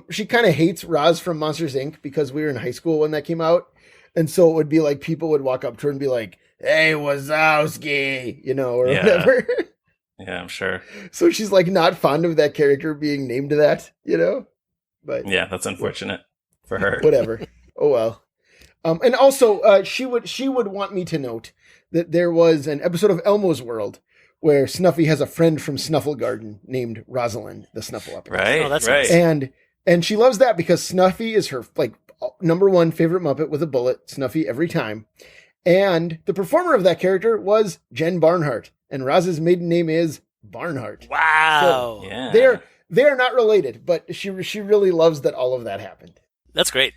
She kind of hates Roz from Monsters Inc. because we were in high school when that came out, and so it would be like people would walk up to her and be like, "Hey, Wazowski," or whatever. Yeah, I'm sure. So she's like not fond of that character being named that, But yeah, that's unfortunate for her. Whatever. Oh well. And also, she would want me to note that there was an episode of Elmo's World where Snuffy has a friend from Snuffle Garden named Rosalind, the Snuffleupagus. Right. Oh, that's right. nice. And she loves that because Snuffy is her like number one favorite Muppet with a bullet. Snuffy every time. And the performer of that character was Jen Barnhart, and Roz's maiden name is Barnhart. Wow. So yeah. They are not related, but she really loves that all of that happened. That's great.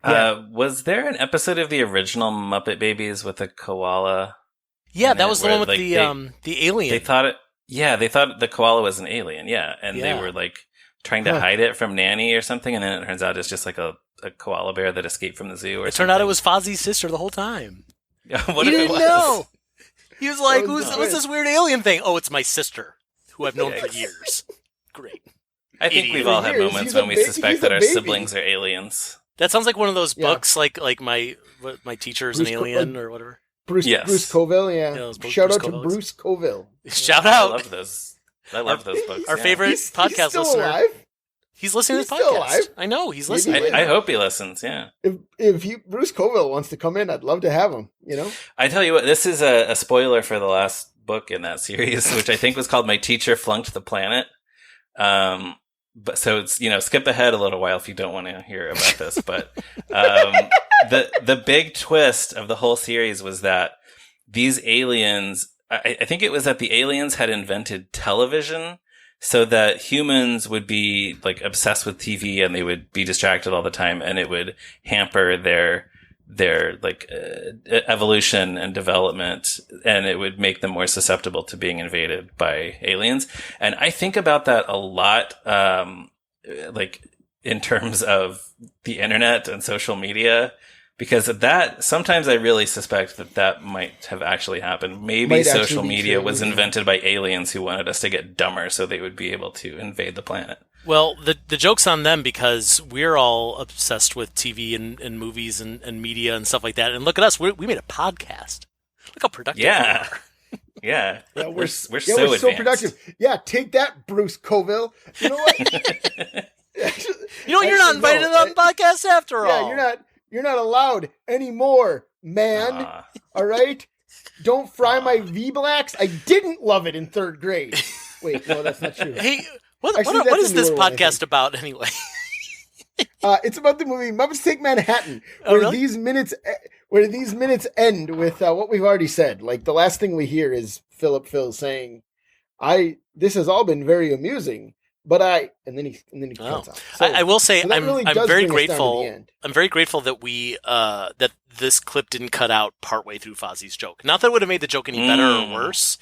Yeah. Was there an episode of the original Muppet Babies with a koala? Yeah, that was the one with like, the alien. They thought the koala was an alien, and they were like trying to hide it from Nanny or something, and then it turns out it's just like a koala bear that escaped from the zoo. Or it turned out it was Fozzie's sister the whole time. What he if didn't it was? know. He was like, What's "What's this weird alien thing?" Oh, it's my sister, who I've known for years. Great. I think Idiot. we've all had Years, moments he's a when we ba- suspect he's a that our baby. siblings are aliens. That sounds like one of those Yeah. books, like my teacher's an alien or whatever. Bruce Coville, Yeah, it was Shout Bruce out to Coville. Bruce Coville. Shout I out. love those. I love those books. Our favorite He's podcast still listener. alive. He's listening He's to this still podcast. alive. I know he's Maybe listening. he I hope he listens. Yeah. If Bruce Coville wants to come in, I'd love to have him. I tell you what, this is a spoiler for the last book in that series, which I think was called "My Teacher Flunked the Planet." But so it's skip ahead a little while if you don't want to hear about this. But the big twist of the whole series was that these aliens, I think it was that the aliens had invented television so that humans would be like obsessed with TV and they would be distracted all the time, and it would hamper their like evolution and development, and it would make them more susceptible to being invaded by aliens. And I think about that a lot, like in terms of the internet and social media, because of that, sometimes I really suspect that might have actually happened. Maybe social media was invented by aliens who wanted us to get dumber so they would be able to invade the planet. Well, the joke's on them because we're all obsessed with TV and movies and media and stuff like that. And look at us. We made a podcast. Look how productive we are. Yeah. We're so productive. Yeah, take that, Bruce Coville. You know what? You're not invited on the podcast after all. Yeah, you're not allowed anymore, man. All right? Don't fry my V-Blacks. I didn't love it in 3rd grade. Wait, no, that's not true. Hey, what is this podcast about anyway? It's about the movie Muppets Take Manhattan, where these minutes end with what we've already said. Like the last thing we hear is Phillip Phil saying, "This has all been very amusing, but and then he cuts out. So, I will say I'm very grateful. I'm very grateful that that this clip didn't cut out partway through Fozzie's joke. Not that it would have made the joke any better or worse,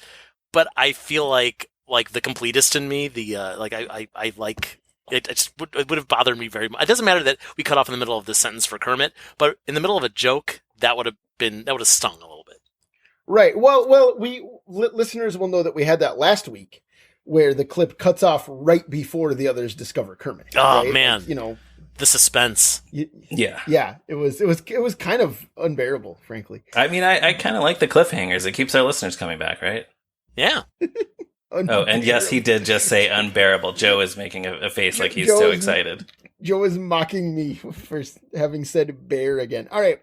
but I feel like the completist in me, I like it. It would have bothered me very much. It doesn't matter that we cut off in the middle of the sentence for Kermit, but in the middle of a joke, that would have stung a little bit. Right. Well, listeners will know that we had that last week, where the clip cuts off right before the others discover Kermit. Oh right? man, the suspense. Yeah. It was kind of unbearable, frankly. I mean, I kind of like the cliffhangers. It keeps our listeners coming back, right? Yeah. Oh, and yes, he did just say unbearable. Joe is making a face like he's so excited. Joe is mocking me for having said bear again. All right.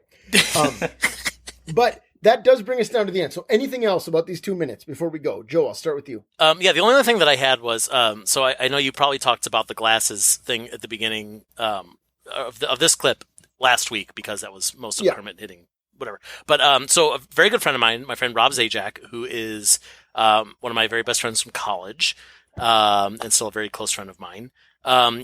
But that does bring us down to the end. So anything else about these 2 minutes before we go? Joe, I'll start with you. The only other thing that I had was, so I know you probably talked about the glasses thing at the beginning of this clip last week, because that was most of Kermit hitting whatever. But so a very good friend of mine, my friend Rob Zajac, who is one of my very best friends from college, and still a very close friend of mine.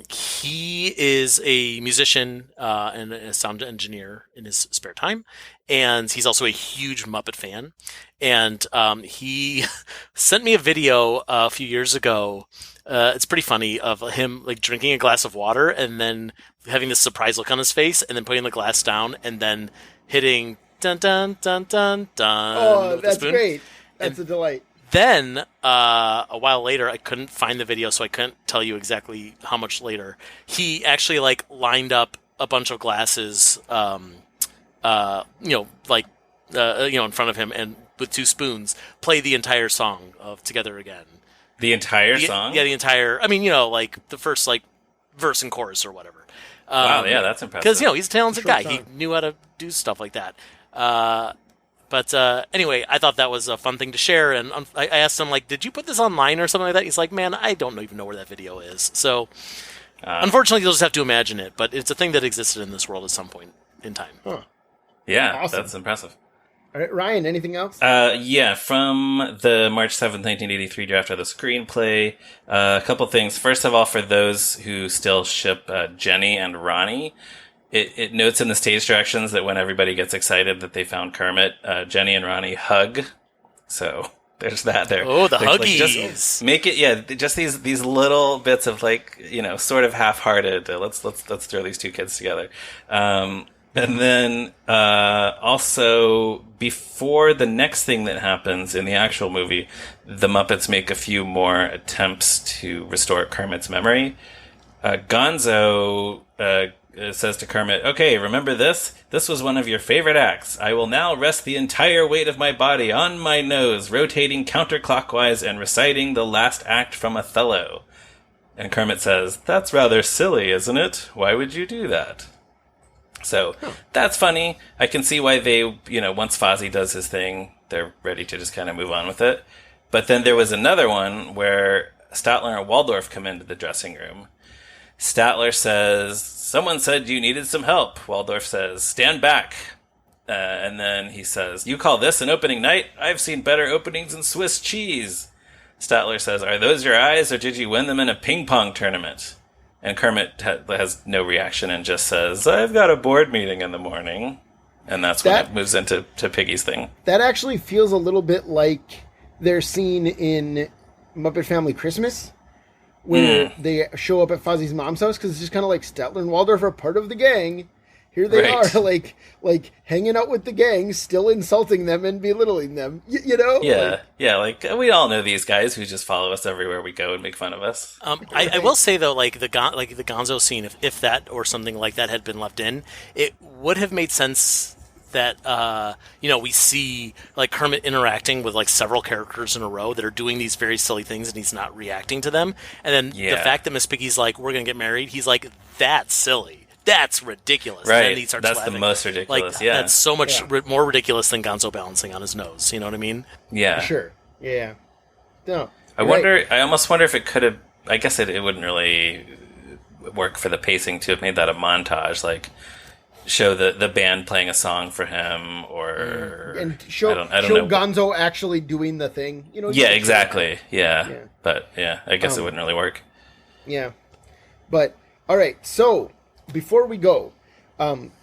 He is a musician and a sound engineer in his spare time, and he's also a huge Muppet fan. And he sent me a video a few years ago. It's pretty funny, of him like drinking a glass of water and then having this surprise look on his face, and then putting the glass down and then hitting dun dun dun dun dun. Oh, that's great! That's a delight. Then, a while later, I couldn't find the video, so I couldn't tell you exactly how much later. He actually, lined up a bunch of glasses, in front of him, and with 2 spoons, played the entire song of Together Again. The entire song? Yeah, the entire, the first, verse and chorus or whatever. Wow, yeah, that's impressive. Because, he's a talented guy. He knew how to do stuff like that. But anyway, I thought that was a fun thing to share, and I asked him, did you put this online or something like that? He's like, man, I don't even know where that video is. So, unfortunately, you'll just have to imagine it, but it's a thing that existed in this world at some point in time. Huh. Yeah, awesome. That's impressive. All right, Ryan, anything else? From the March 7th, 1983 draft of the screenplay, a couple things. First of all, for those who still ship Jenny and Ronnie, It notes in the stage directions that when everybody gets excited that they found Kermit, Jenny and Ronnie hug. So there's that there. Oh, the huggies. Just make it, just these little bits of sort of half-hearted. Let's throw these 2 kids together. And then also before the next thing that happens in the actual movie, the Muppets make a few more attempts to restore Kermit's memory. Gonzo says to Kermit, "Okay, remember this? This was one of your favorite acts. I will now rest the entire weight of my body on my nose, rotating counterclockwise and reciting the last act from Othello." And Kermit says, "That's rather silly, isn't it? Why would you do that?" So that's funny. I can see why they, once Fozzie does his thing, they're ready to just kind of move on with it. But then there was another one where Statler and Waldorf come into the dressing room. Statler says, "Someone said you needed some help." Waldorf says, "Stand back." And then he says, "You call this an opening night? I've seen better openings in Swiss cheese." Statler says, "Are those your eyes, or did you win them in a ping pong tournament?" And Kermit has no reaction and just says, "I've got a board meeting in the morning." and that's when it moves into Piggy's thing. That actually feels a little bit like their scene in Muppet Family Christmas, where they show up at Fozzie's mom's house, because it's just kind of like Statler and Waldorf are part of the gang. Here they are, like hanging out with the gang, still insulting them and belittling them. You know? Yeah. Like we all know these guys who just follow us everywhere we go and make fun of us. I will say though, like the Gonzo scene, if that or something like that had been left in, it would have made sense that we see like Kermit interacting with like several characters in a row that are doing these very silly things, and he's not reacting to them. And then the fact that Miss Piggy's like, "We're gonna get married," he's like, "That's silly. That's ridiculous." Right. And then he starts That's laughing. the most ridiculous. Like, that's so much more ridiculous than Gonzo balancing on his nose. You know what I mean? Yeah. Sure. Yeah. No. I almost wonder if it could have. I guess it wouldn't really work for the pacing to have made that a montage, like show the band playing a song for him, or and show know. Gonzo actually doing the thing. You know? Yeah, exactly. Yeah. But I guess it wouldn't really work. Yeah. But all right, so before we go,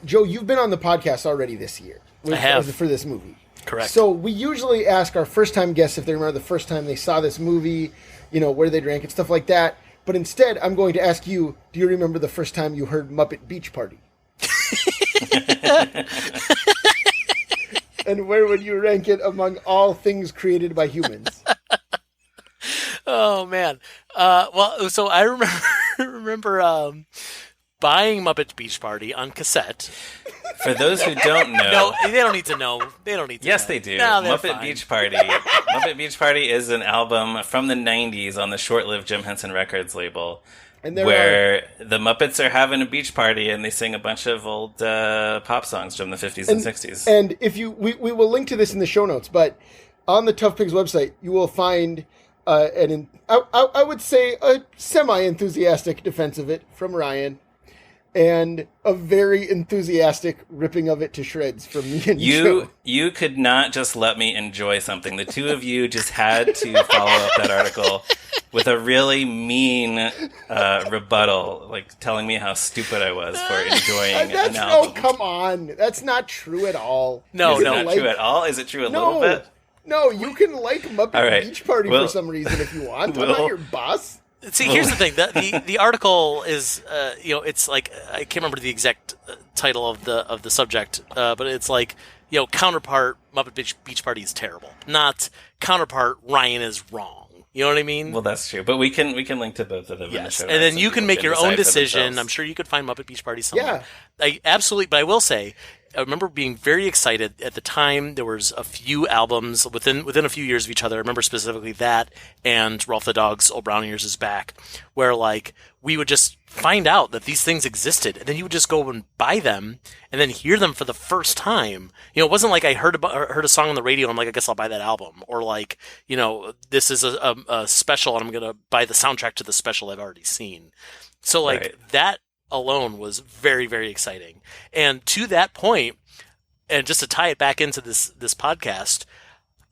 Joe, you've been on the podcast already this year. I have. For this movie. Correct. So we usually ask our first-time guests if they remember the first time they saw this movie, where they drank it, stuff like that. But instead, I'm going to ask you, do you remember the first time you heard Muppet Beach Party? And where would you rank it among all things created by humans? Oh, man. So I remember buying Muppet Beach Party on cassette. For those who don't know... No, they don't need to know. Yes, they do. No, Muppet Beach Party. Muppet Beach Party is an album from the 90s on the short-lived Jim Henson Records label, where the Muppets are having a beach party and they sing a bunch of old pop songs from the 50s and 60s. And if we will link to this in the show notes, but on the Tough Pigs website, you will find I would say a semi-enthusiastic defense of it from Ryan, and a very enthusiastic ripping of it to shreds from me and Joe. You could not just let me enjoy something. The two of you just had to follow up that article with a really mean rebuttal, like telling me how stupid I was for enjoying an album. No, come on. That's not true at all. No, not true at all? Is it true a little bit? No, you can like Muppet Beach Party for some reason if you want. I'm not your boss. See, here's the thing: the article is, it's like I can't remember the exact title of the subject, but it's like, counterpart Muppet Beach Party is terrible, not counterpart Ryan is wrong. You know what I mean? Well, that's true, but we can link to both of them. Yes, in the show and then you can make your own decision. themselves. I'm sure you could find Muppet Beach Party somewhere. Yeah, absolutely. But I will say, I remember being very excited at the time. There was a few albums within a few years of each other. I remember specifically that and Ralph the Dog's Old Brown Years is Back, where like we would just find out that these things existed, and then you would just go and buy them and then hear them for the first time. It wasn't like I heard a song on the radio and I'm like, I guess I'll buy that album, or like, this is a special and I'm gonna buy the soundtrack to the special I've already seen. So like that alone was very, very exciting. And to that point, and just to tie it back into this podcast,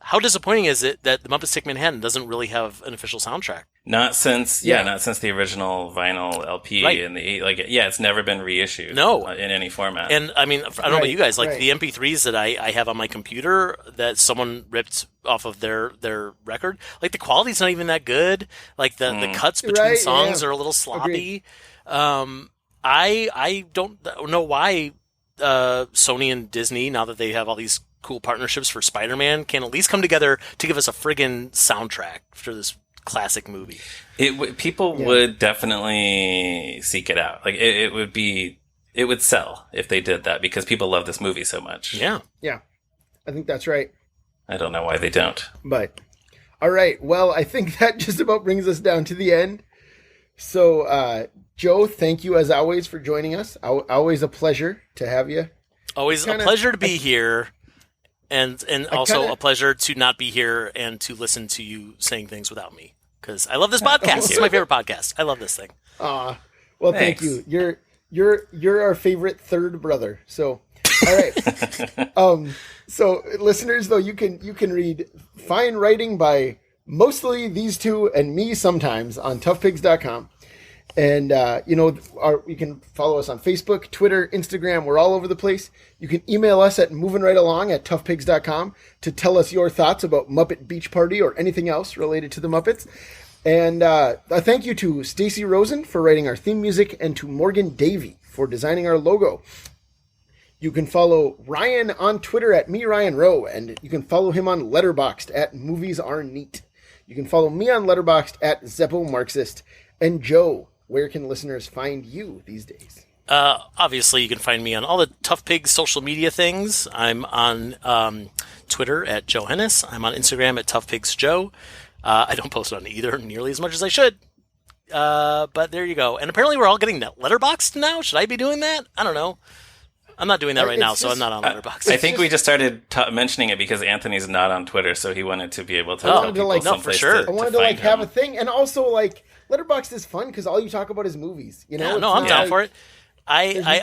how disappointing is it that the Muppets Take Manhattan doesn't really have an official soundtrack? Not since the original vinyl LP in the it's never been reissued. In any format. And I mean, I don't know about you guys, like the MP3s that I have on my computer that someone ripped off of their record, like the quality's not even that good. Like the cuts between songs are a little sloppy. I don't know why Sony and Disney, now that they have all these cool partnerships for Spider-Man, can at least come together to give us a friggin' soundtrack for this classic movie. People would definitely seek it out. Like it would sell if they did that, because people love this movie so much. Yeah. I think that's right. I don't know why they don't. But all right, well, I think that just about brings us down to the end. So, Joe, thank you as always for joining us. Always a pleasure to have you. Always a pleasure to be here. And also a pleasure to not be here and to listen to you saying things without me, because I love this podcast. It's my favorite podcast. I love this thing. Well, thanks. Thank you. You're our favorite third brother. So, all right. So listeners, though, you can read fine writing by mostly these two and me sometimes on toughpigs.com. And, you can follow us on Facebook, Twitter, Instagram. We're all over the place. You can email us at movingrightalong@toughpigs.com to tell us your thoughts about Muppet Beach Party or anything else related to the Muppets. And a thank you to Stacey Rosen for writing our theme music and to Morgan Davy for designing our logo. You can follow Ryan on Twitter at @MeRyanRowe, and you can follow him on Letterboxd at MoviesAreNeat. You can follow me on Letterboxd at ZeppoMarxist. And Joe, where can listeners find you these days? Obviously, you can find me on all the Tough Pigs social media things. I'm on Twitter at Joe Hennes. I'm on Instagram at ToughPigsJoe. I don't post on either nearly as much as I should. But there you go. And apparently we're all getting Letterboxd now. Should I be doing that? I don't know. I'm not doing that right now, so I'm not on Letterboxd. I think we just started mentioning it because Anthony's not on Twitter, so he wanted to be able to tell people for sure. I wanted to have a thing, and also Letterboxd is fun because all you talk about is movies. Yeah, no, I'm down for it. I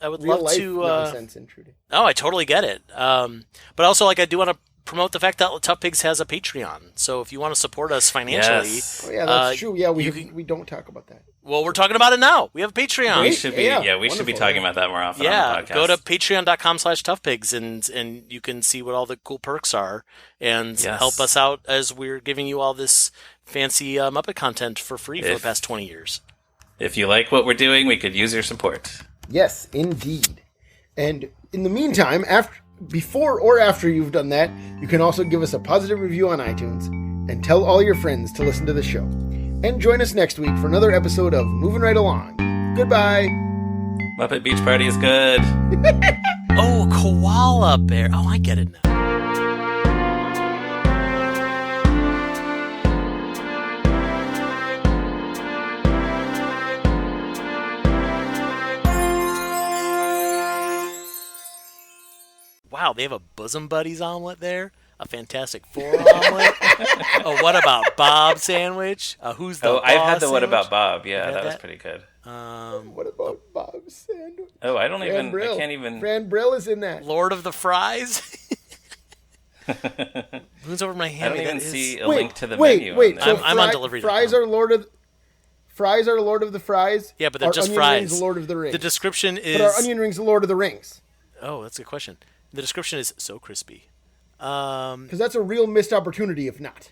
would love to nonsense intruding. Oh, I totally get it. But also, I do want to promote the fact that Tough Pigs has a Patreon. So if you want to support us financially, yes. Oh yeah, that's true. Yeah, we don't talk about that. Well, we're talking about it now. We have a Patreon. We should be talking about that more often on the podcast. Go to patreon.com/toughpigs and you can see what all the cool perks are and help us out as we're giving you all this fancy Muppet content for free for the past 20 years. If you like what we're doing, we could use your support. Yes, indeed. And in the meantime, before or after you've done that, you can also give us a positive review on iTunes and tell all your friends to listen to the show. And join us next week for another episode of Moving Right Along. Goodbye. Muppet Beach Party is good. Oh, koala bear. Oh, I get it now. Wow, they have a Bosom Buddies omelet there? A Fantastic Four omelet? Oh, what about Bob sandwich? Who's the boss I've had the sandwich? What About Bob. Yeah, that was pretty good. What about Bob sandwich? Oh, I can't even. Fran Brill is in that. Lord of the Fries? Moves over my hand. I don't even see a link to the menu. Wait, so I'm on delivery. Fries are Lord of the Fries. Yeah, but they're just onion fries. Rings Lord of the Rings. The description is. But are onion rings the Lord of the Rings? Oh, that's a good question. The description is so crispy. Because that's a real missed opportunity if not.